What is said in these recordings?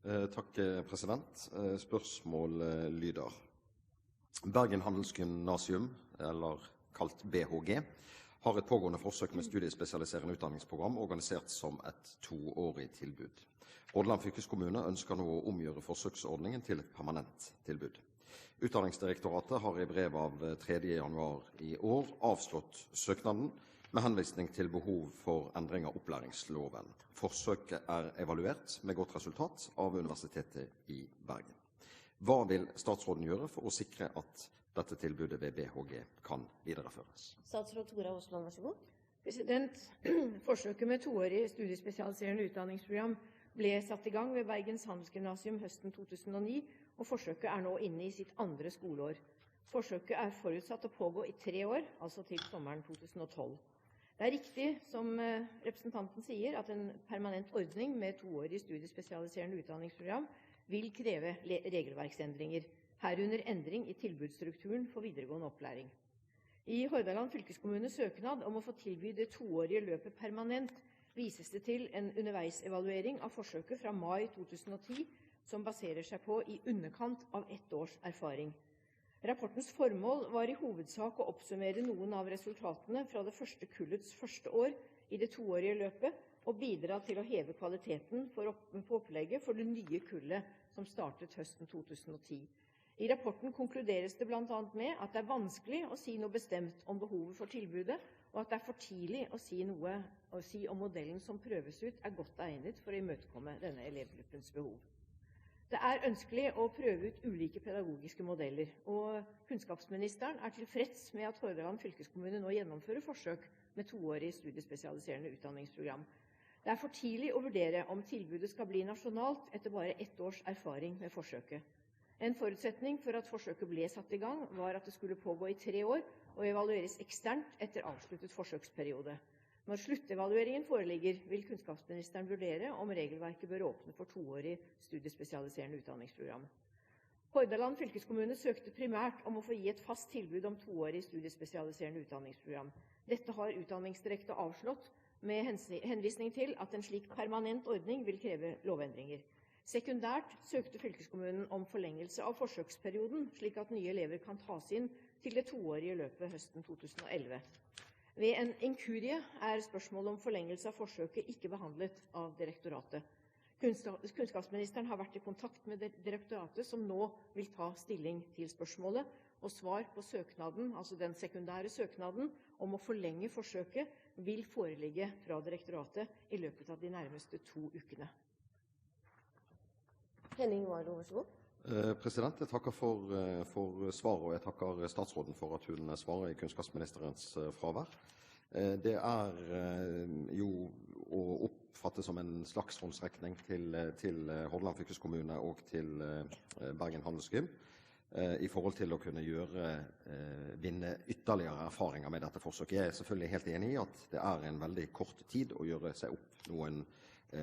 Takk, president. Spørsmål lyder. Bergen Handelsgymnasium, eller kalt BHG, har et pågående forsøk med studiespesialiserende utdanningsprogram organisert som et 2-årig tilbud. Hordaland fylkeskommune ønsker nå å omgjøre forsøksordningen til et permanent tilbud. Utdanningsdirektoratet har i brev av 3. januar i år avslått søknaden med henvisning til behov for endring av opplæringsloven. Forsøket er evaluert med godt resultat av Universitetet i Bergen. Hva vil statsråden gjøre for å sikre at dette tilbudet ved BHG kan videreføres? Statsråd Tora Aasland, vær så god. President, forsøket med 2-årig studiespesialiserende utdanningsprogram ble satt i gang ved Bergens Handelsgymnasium høsten 2009, og forsøket er nå inne i sitt 2. skoleår. Forsøket er forutsatt å pågå i 3 år, altså til sommeren 2012. Det er riktig, som representanten sier, at en permanent ordning med 2-årig studiespesialiserende utdanningsprogram vil kreve regelverksendringer, herunder endring i tilbudsstrukturen for videregående opplæring. I Hordaland fylkeskommunes søknad om å få tilby det 2-årige løpet permanent vises det til en underveisevaluering av forsøket fra mai 2010, som baserer seg på i underkant av 1 års erfaring. Rapportens formål var i hovedsak å oppsummere noen av resultatene fra det første kullets første år i det 2-årige løpet, og bidra til å heve kvaliteten på opplegget for det nye kullet som startet høsten 2010. I rapporten konkluderes det blant annet med at det er vanskelig å si noe bestemt om behovet for tilbudet, og at det er for tidlig å si om modellen som prøves ut er godt egnet for å imøtekomme denne elevgruppens behov. Det er ønskelig å prøve ut ulike pedagogiske modeller, og kunnskapsministeren er tilfreds med at Hordaland fylkeskommune nå gjennomfører forsøk med 2-årig studiespesialiserende utdanningsprogram. Det er for tidlig å vurdere om tilbudet skal bli nasjonalt etter bare 1 års erfaring med forsøket. En forutsetning for at forsøket ble satt i gang var at det skulle pågå i 3 år og evalueres eksternt etter avsluttet forsøksperiode. Når sluttevalueringen foreligger, vil kunnskapsministeren vurdere om regelverket bør åpne for 2-årig studiespesialiserende utdanningsprogram. Hordaland fylkeskommune søkte primært om å få gi et fast tilbud om 2-årig studiespesialiserende utdanningsprogram. Dette har Utdanningsdirektoratet avslått med henvisning til at en slik permanent ordning vil kreve lovendringer. Sekundært søkte fylkeskommunen om forlengelse av forsøksperioden, slik at nye elever kan tas inn til det 2-årige løpet høsten 2011. Ved en inkurie er spørsmålet om forlengelse av forsøket ikke behandlet av direktoratet. Kunnskapsministeren har vært i kontakt med direktoratet, som nå vil ta stilling til spørsmålet, og svar på søknaden, altså den sekundære søknaden, om å forlenge forsøket, vil foreligge fra direktoratet i løpet av de nærmeste 2 ukene. Henning Warloe, vær så god. President, jeg takker for svaret, og jeg takker statsråden for at hun svarer i kunnskapsministerens fravær. Det er jo å oppfatte som en slags håndsrekning til Hordaland fylkeskommune og til Bergen Handelsgym i forhold til å kunne vinne ytterligere erfaringer med dette forsøket. Jeg er selvfølgelig helt enig i at det er en veldig kort tid å gjøre seg opp noen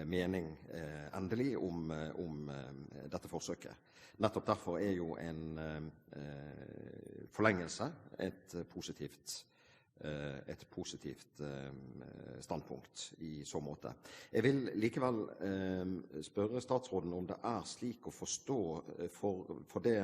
mening endelig om dette forsøket. Nettopp derfor er jo en forlengelse et positivt standpunkt i så måte. Jeg vil likevel spørre statsråden om det er slik å forstå, for det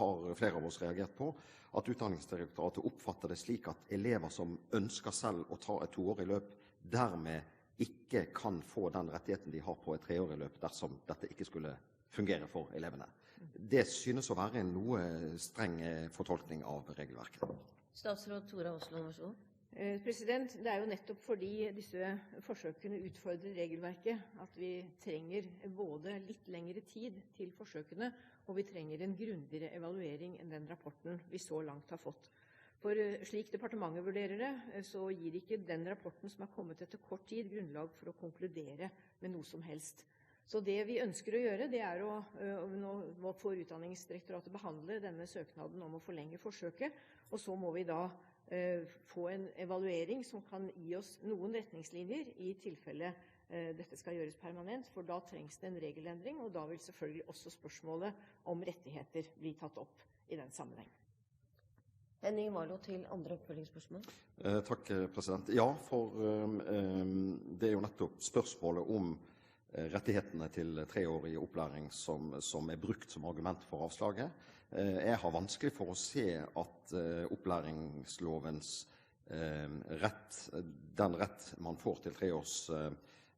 har flere av oss reagert på, at Utdanningsdirektoratet oppfatter det slik at elever som ønsker selv å ta et 2-årig løp, dermed ikke kan få den rettigheten de har på et 3-årig løp dersom dette ikke skulle fungere for elevene. Det synes å være en noe streng fortolkning av regelverket. Statsråd Tora Aasland, vær så god. President, det er jo nettopp fordi disse forsøkene utfordrer regelverket at vi trenger både litt lengre tid til forsøkene, og vi trenger en grundigere evaluering enn den rapporten vi så langt har fått. For slik departementet vurderer det, så gir ikke den rapporten som er kommet etter kort tid grunnlag for å konkludere med noe som helst. Så det vi ønsker å gjøre, det er nå får Utdanningsdirektoratet behandle denne søknaden om å forlenge forsøket, og så må vi da få en evaluering som kan gi oss noen retningslinjer i tilfelle dette skal gjøres permanent, for da trengs det en regelendring, og da vil selvfølgelig også spørsmålet om rettigheter bli tatt opp i den sammenheng. Henning Warloe til andre oppfølgingsspørsmål. Takk, president. Ja, for det er jo nettopp spørsmålet om rettighetene til 3-årig opplæring som brukt som argument for avslaget. Jeg har vanskelig for å se at opplæringslovens den rett man får til 3 års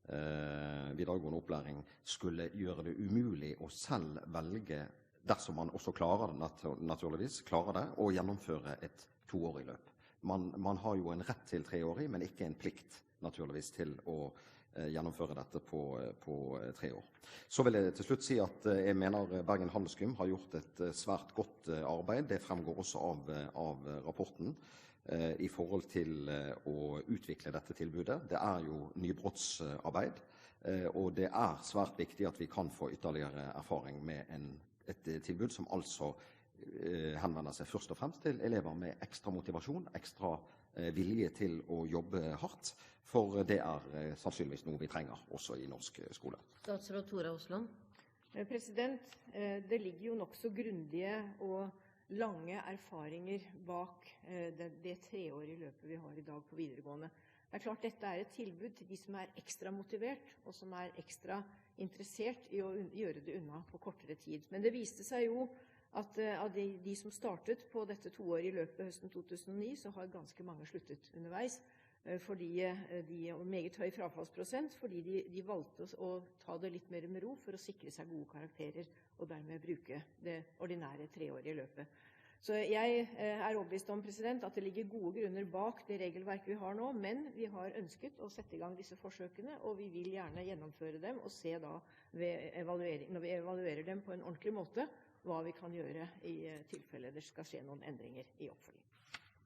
videregående opplæring, skulle gjøre det umulig å selv velge, dersom man også klarer det, å gjennomføre et 2-årig løp. Man har jo en rett til 3-årig, men ikke en plikt, naturligvis, til å gjennomføre dette på 3 år. Så vil jeg til slutt si at jeg mener Bergen Handelsgym har gjort et svært godt arbeid. Det fremgår også av rapporten i forhold til å utvikle dette tilbudet. Det er jo nybrottsarbeid, og det er svært viktig at vi kan få ytterligere erfaring med et tilbud som altså henvender seg først og fremst til elever med ekstra motivasjon, ekstra vilje til å jobbe hardt, for det er sannsynligvis noe vi trenger også i norsk skole. Statsråd Tora Aasland. Det ligger jo nok så grundige og lange erfaringer bak det 3-årige løpet vi har i dag på videregående. Det er klart dette er et tilbud til de som er ekstra motivert, og som er ekstra interessert i å gjøre det unna på kortere tid. Men det viste seg jo at av de som startet på dette 2-årige løpet høsten 2009, så har ganske mange sluttet underveis, fordi de har meget høy frafallsprosent, fordi de valgte å ta det litt mer med ro for å sikre seg gode karakterer, og dermed bruke det ordinære 3-årige løpet. Så jeg er overbevist om at det ligger gode grunner bak det regelverket vi har nå, men vi har ønsket å sette i gang disse forsøkene, og vi vil gjerne gjennomføre dem og se da, når vi evaluerer dem på en ordentlig måte, hva vi kan gjøre i tilfelle det skal skje noen endringer i oppfølgingen.